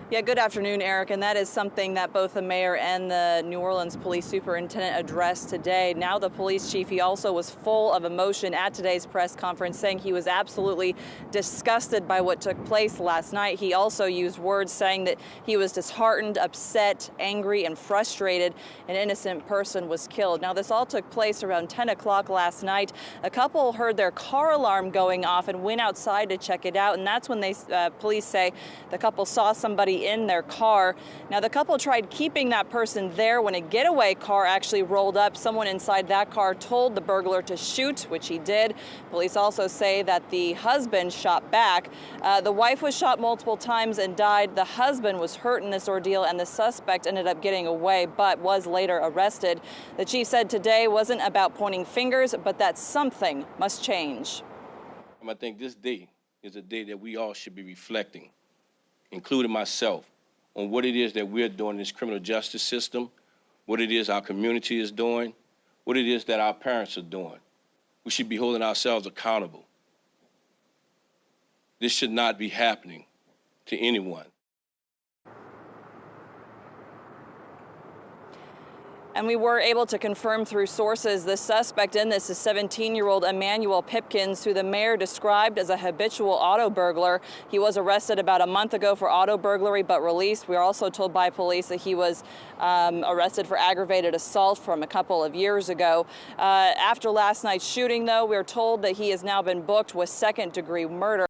Yeah, good afternoon, Eric. And that is something that both the mayor and the New Orleans police superintendent addressed today. Now the police chief, he also was full of emotion at today's press conference, saying he was absolutely disgusted by what took place last night. He also used words saying that he was disheartened, upset, angry, and frustrated. An innocent person was killed. Now this all took place around 10 o'clock last night. A couple heard their car alarm going off and went outside to check it out. And that's when police say the couple saw somebody in their car. Now the couple tried keeping that person there when a getaway car actually rolled up. Someone inside that car told the burglar to shoot, which he did. Police also say that the husband shot back. The wife was shot multiple times and died. The husband was hurt in this ordeal, and the suspect ended up getting away but was later arrested. The chief said today wasn't about pointing fingers, but that something must change. I think this day is a day that we all should be reflecting, including myself, on what it is that we're doing in this criminal justice system, what it is our community is doing, what it is that our parents are doing. We should be holding ourselves accountable. This should not be happening to anyone. And we were able to confirm through sources the suspect in this is 17-year-old Emmanuel Pipkins, who the mayor described as a habitual auto burglar. He was arrested about a month ago for auto burglary but released. We are also told by police that he was arrested for aggravated assault from a couple of years ago. After last night's shooting, though, we are told that he has now been booked with second-degree murder.